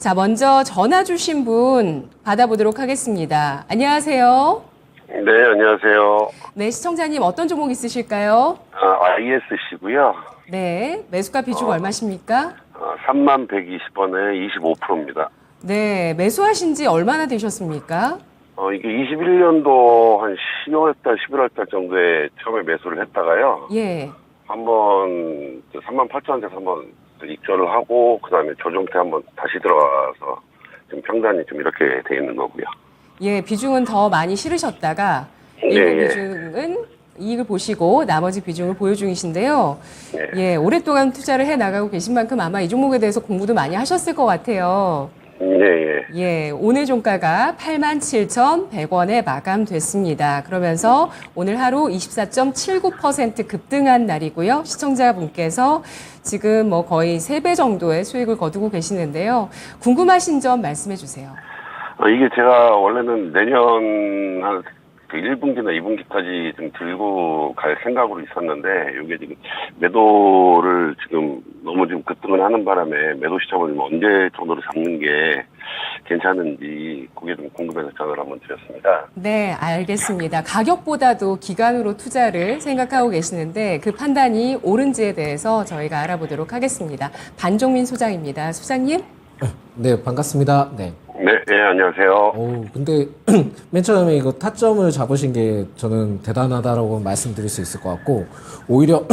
자, 먼저 전화 주신 분 받아보도록 하겠습니다. 안녕하세요. 네, 안녕하세요. 네, 시청자님 어떤 종목 있으실까요? ISC고요. 네, 매수가 비중 얼마십니까? 3120원에 25%입니다. 네, 매수하신 지 얼마나 되셨습니까? 이게 21년도 한 10월달, 11월달 정도에 처음에 매수를 했다가요. 예. 한번 38,000원에서 한번 익절을 하고, 그 다음에 조정 때 한번 다시 들어가서 지금 평단이 좀 이렇게 돼 있는 거고요. 예, 비중은 더 많이 실으셨다가 일부 예. 비중은 이익을 보시고 나머지 비중을 보유 중이신데요. 예. 예, 오랫동안 투자를 해 나가고 계신 만큼 아마 이 종목에 대해서 공부도 많이 하셨을 것 같아요. 예. 예, 오늘 종가가 87,100원에 마감됐습니다. 그러면서 오늘 하루 24.79% 급등한 날이고요. 시청자분께서 지금 뭐 거의 3배 정도의 수익을 거두고 계시는데요. 궁금하신 점 말씀해 주세요. 이게 제가 원래는 내년 한 1분기나 2분기까지 좀 들고 갈 생각으로 있었는데, 이게 지금 매도를 지금 너무 지금 급등을 하는 바람에 매도 시점을 언제 정도로 잡는 게 괜찮은지 그게 좀 궁금해서 전화를 한번 드렸습니다. 네, 알겠습니다. 가격보다도 기간으로 투자를 생각하고 계시는데 그 판단이 옳은지에 대해서 저희가 알아보도록 하겠습니다. 반종민 소장입니다. 소장님? 네, 반갑습니다. 네. 네, 안녕하세요. 근데 맨 처음에 이거 타점을 잡으신 게 저는 대단하다라고 말씀드릴 수 있을 것 같고, 오히려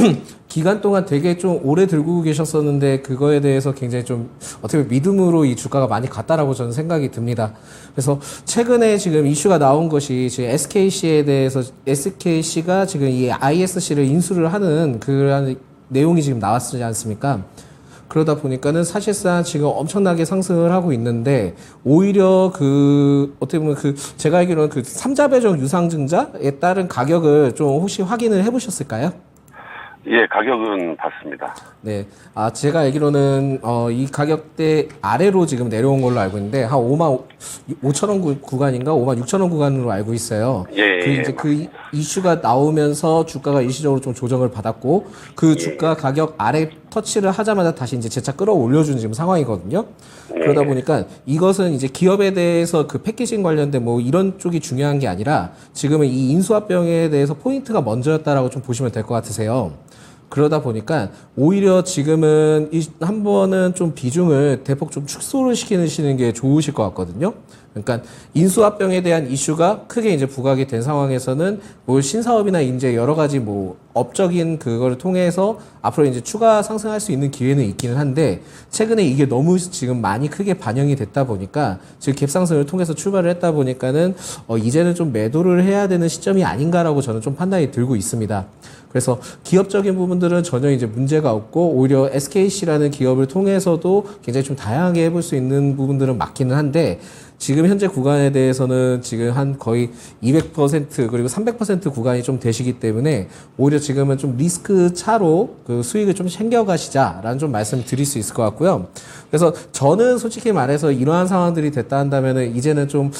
기간 동안 되게 좀 오래 들고 계셨었는데 그거에 대해서 굉장히 좀 어떻게 보면 믿음으로 이 주가가 많이 갔다라고 저는 생각이 듭니다. 그래서 최근에 지금 이슈가 나온 것이 지금 SKC에 대해서 SKC가 지금 이 ISC를 인수를 하는 그런 내용이 지금 나왔지 않습니까? 그러다 보니까는 사실상 지금 엄청나게 상승을 하고 있는데, 오히려 어떻게 보면 제가 알기로는 삼자배정 유상증자에 따른 가격을 좀 혹시 확인을 해 보셨을까요? 예, 가격은 봤습니다. 네. 제가 알기로는, 이 가격대 아래로 지금 내려온 걸로 알고 있는데, 한 5만 5천 원 구간인가? 5만 6천 원 구간으로 알고 있어요. 이제 이슈가 나오면서 주가가 일시적으로 좀 조정을 받았고, 주가 가격 아래 터치를 하자마자 다시 이제 재차 끌어올려준 지금 상황이거든요. 그러다 보니까 이것은 이제 기업에 대해서 패키징 관련된 뭐 이런 쪽이 중요한 게 아니라 지금은 이 인수합병에 대해서 포인트가 먼저였다라고 좀 보시면 될 것 같으세요. 그러다 보니까 오히려 지금은 한 번은 좀 비중을 대폭 좀 축소를 시키시는 게 좋으실 것 같거든요. 그러니까 인수합병에 대한 이슈가 크게 이제 부각이 된 상황에서는 뭐 신사업이나 이제 여러 가지 뭐 업적인 그거를 통해서 앞으로 이제 추가 상승할 수 있는 기회는 있기는 한데, 최근에 이게 너무 지금 많이 크게 반영이 됐다 보니까 지금 갭상승을 통해서 출발을 했다 보니까는 이제는 좀 매도를 해야 되는 시점이 아닌가라고 저는 좀 판단이 들고 있습니다. 그래서 기업적인 부분들은 전혀 이제 문제가 없고, 오히려 SKC라는 기업을 통해서도 굉장히 좀 다양하게 해볼 수 있는 부분들은 맞기는 한데, 지금 현재 구간에 대해서는 지금 한 거의 200% 그리고 300% 구간이 좀 되시기 때문에 오히려 지금은 좀 리스크 차로 수익을 좀 챙겨가시자라는 좀 말씀을 드릴 수 있을 것 같고요. 그래서 저는 솔직히 말해서 이러한 상황들이 됐다 한다면은 이제는 좀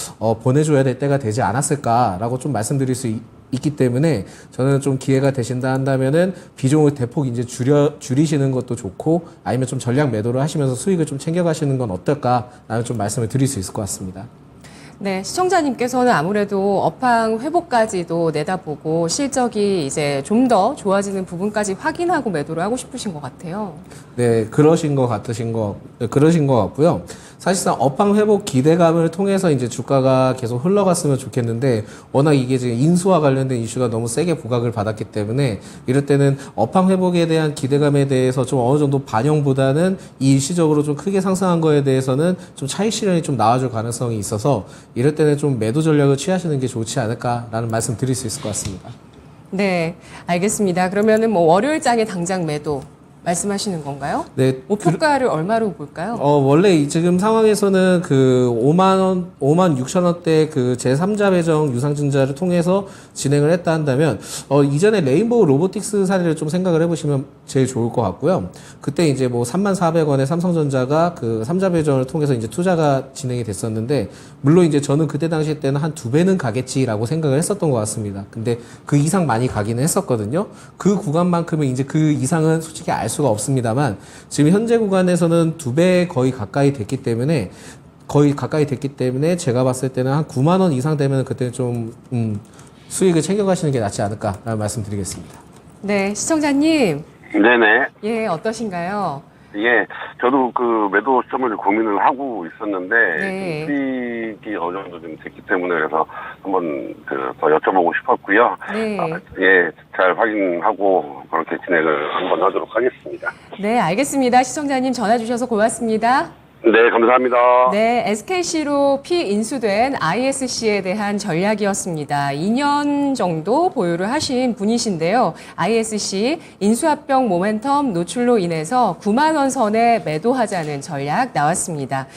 보내줘야 될 때가 되지 않았을까라고 좀 말씀드릴 수 있기 때문에, 저는 좀 기회가 되신다 한다면은 비중을 대폭 이제 줄이시는 것도 좋고, 아니면 좀 전략 매도를 하시면서 수익을 좀 챙겨가시는 건 어떨까라는 좀 말씀을 드릴 수 있을 것 같습니다. 네, 시청자님께서는 아무래도 업황 회복까지도 내다보고 실적이 이제 좀 더 좋아지는 부분까지 확인하고 매도를 하고 싶으신 것 같아요. 네, 그러신 것 같고요. 사실상 업황 회복 기대감을 통해서 이제 주가가 계속 흘러갔으면 좋겠는데, 워낙 이게 지금 인수와 관련된 이슈가 너무 세게 부각을 받았기 때문에, 이럴 때는 업황 회복에 대한 기대감에 대해서 좀 어느 정도 반영보다는 이 일시적으로 좀 크게 상승한 거에 대해서는 좀 차익 실현이 좀 나와줄 가능성이 있어서, 이럴 때는 좀 매도 전략을 취하시는 게 좋지 않을까라는 말씀 드릴 수 있을 것 같습니다. 네, 알겠습니다. 그러면은 뭐 월요일장에 당장 매도 말씀하시는 건가요? 네. 목표가를 얼마로 볼까요? 원래 지금 상황에서는 5만 6천 원대 제3자 배정 유상증자를 통해서 진행을 했다 한다면, 이전에 레인보우 로보틱스 사례를 좀 생각을 해보시면 제일 좋을 것 같고요. 그때 이제 뭐 3,400원에 삼성전자가 3자 배정을 통해서 이제 투자가 진행이 됐었는데, 물론 이제 저는 그때 당시 때는 한 2배는 가겠지라고 생각을 했었던 것 같습니다. 근데 그 이상 많이 가기는 했었거든요. 그 구간만큼은 이제 그 이상은 솔직히 알 수가 없습니다만 지금 현재 구간에서는 2배 거의 가까이 됐기 때문에 제가 봤을 때는 한 9만 원 이상 되면 그때는 좀 수익을 챙겨가시는 게 낫지 않을까라는 말씀드리겠습니다. 네, 시청자님. 네네. 예, 어떠신가요? 예, 저도 그 매도 시점을 고민을 하고 있었는데, 네. 수익이 어느 정도 좀 됐기 때문에 그래서 한번 더 여쭤보고 싶었고요. 네. 예, 잘 확인하고 그렇게 진행을 한번 하도록 하겠습니다. 네, 알겠습니다. 시청자님 전화 주셔서 고맙습니다. 네, 감사합니다. 네, SKC로 피인수된 ISC에 대한 전략이었습니다. 2년 정도 보유를 하신 분이신데요. ISC 인수합병 모멘텀 노출로 인해서 9만 원 선에 매도하자는 전략 나왔습니다.